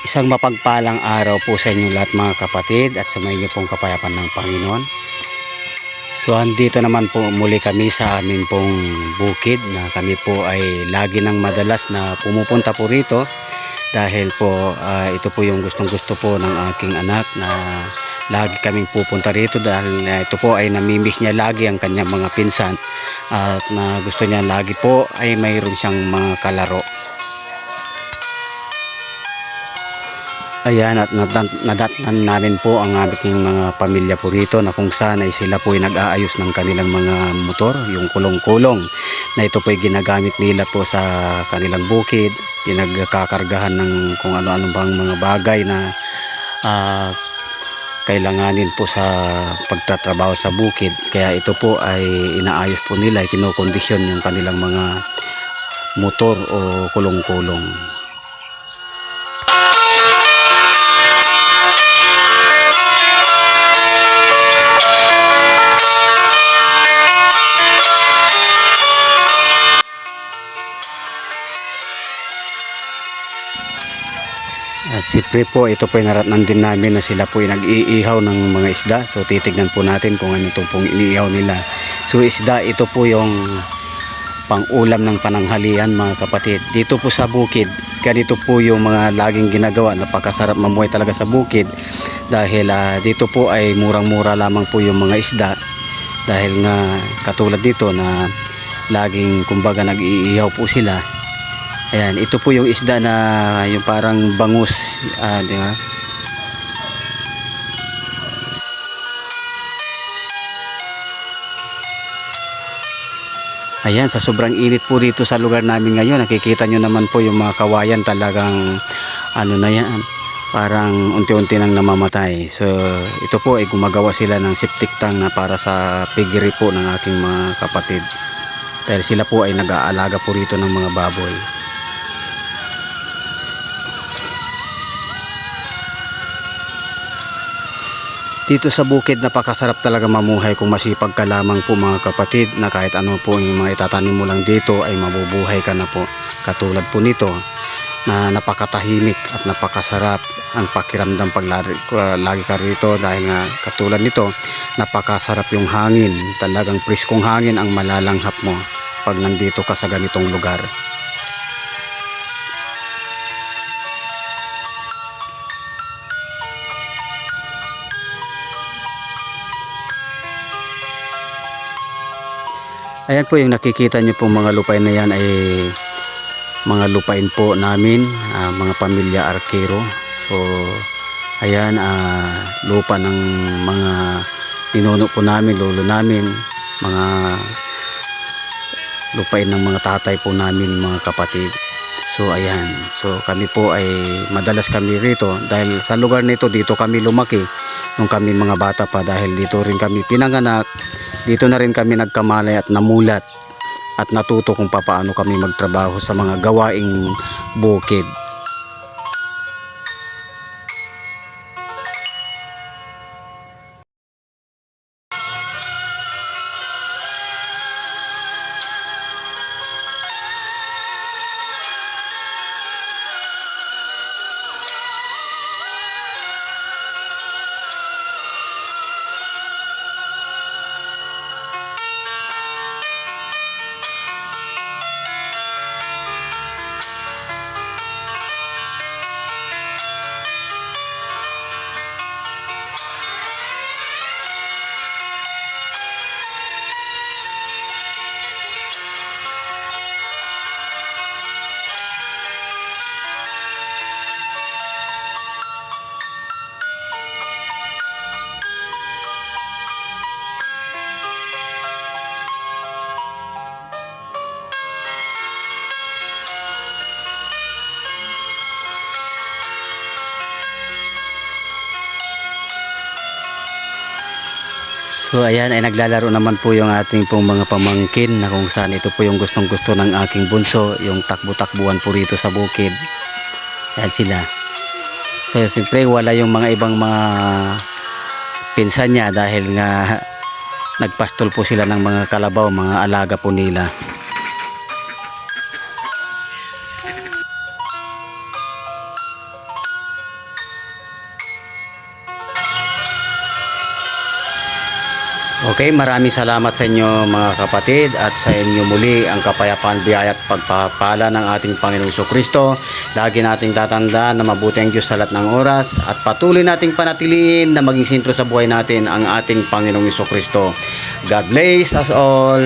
Isang mapagpalang araw po sa inyo lahat mga kapatid at sa may pong kapayapaan ng Panginoon. So andito naman po muli kami sa amin pong bukid na kami po ay lagi nang madalas na pumupunta po rito dahil po ito po yung gustong gusto po ng aking anak na lagi kaming pupunta rito dahil ito po ay namimiss niya lagi ang kanyang mga pinsan at na gusto niya lagi po ay mayroon siyang mga kalaro. Ayan, at nadatnan namin po ang aming mga pamilya po rito na kung saan ay sila po ay nag-aayos ng kanilang mga motor, yung kulong-kulong na ito po ay ginagamit nila po sa kanilang bukid, pinagkakargahan ng kung ano-ano bang mga bagay na kailanganin po sa pagtatrabaho sa bukid. Kaya ito po ay inaayos po nila, ay kinokondisyon yung kanilang mga motor o kulong-kulong. Siyempre po ito po ay naratnan din namin na sila po ay nag-iihaw ng mga isda. So titignan po natin kung ano itong pong iniihaw nila. So isda ito po yung pang-ulam ng pananghalian mga kapatid. Dito po sa bukid, ganito po yung mga laging ginagawa. Napakasarap mamuhay talaga sa bukid dahil dito po ay murang-mura lamang po yung mga isda. Dahil nga katulad dito na laging kumbaga nag-iihaw po sila. Ayan, ito po yung isda na yung parang bangus, di ba? Ayan, sa sobrang init po dito sa lugar namin ngayon, nakikita nyo naman po yung mga kawayan talagang ano na yan, parang unti-unti nang namamatay. So ito po ay gumagawa sila ng septic tank na para sa piggery po ng aking mga kapatid. Dahil sila po ay nag-aalaga po rito ng mga baboy. Dito sa bukid napakasarap talaga mamuhay kung masipag ka lamang po mga kapatid, na kahit ano po yung mga itatanim mo lang dito ay mabubuhay ka na po. Katulad po nito na napakatahimik at napakasarap ang pakiramdam pag lagi ka rito dahil nga katulad nito napakasarap yung hangin, talagang priskong hangin ang malalanghap mo pag nandito ka sa ganitong lugar. Ayan po yung nakikita nyo po mga lupain na yan ay mga lupain po namin, mga pamilya Arquero. So ayan, lupa ng mga ninuno po namin, lolo namin, mga lupain ng mga tatay po namin, mga kapatid. So ayan, so kami po ay madalas kami rito dahil sa lugar nito dito kami lumaki nung kami mga bata pa, dahil dito rin kami pinanganak. Dito na rin kami nagkamalay at namulat at natuto kung paano kami magtrabaho sa mga gawaing bukid. So ayan, ay naglalaro naman po yung ating pong mga pamangkin na kung saan ito po yung gustong gusto ng aking bunso, yung takbo-takbuhan po rito sa bukid. Ayan sila. So siyempre wala yung mga ibang mga pinsan niya dahil nga nagpastol po sila ng mga kalabaw, mga alaga po nila. Okay, maraming salamat sa inyo mga kapatid at sa inyo muli ang kapayapaan, biyaya at pagpapala ng ating Panginoong Jesucristo. Lagi nating tatandaan na mabuti ang Diyos sa lahat ng oras at patuloy nating panatiliin na maging sentro sa buhay natin ang ating Panginoong Jesucristo. God bless us all.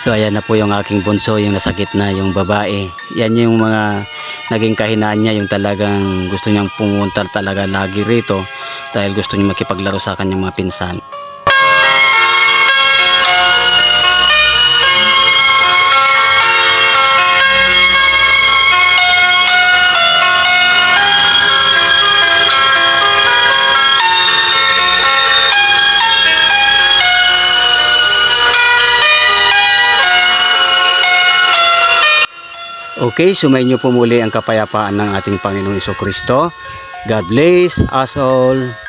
So ayan na po yung aking bunso, yung nasa gitna, yung babae. Yan yung mga naging kahinaan niya, yung talagang gusto niyang pumunta talaga lagi rito dahil gusto niya makipaglaro sa kanyang mga pinsan. Okay, sumayin niyo po muli ang kapayapaan ng ating Panginoong Jesucristo. God bless us all.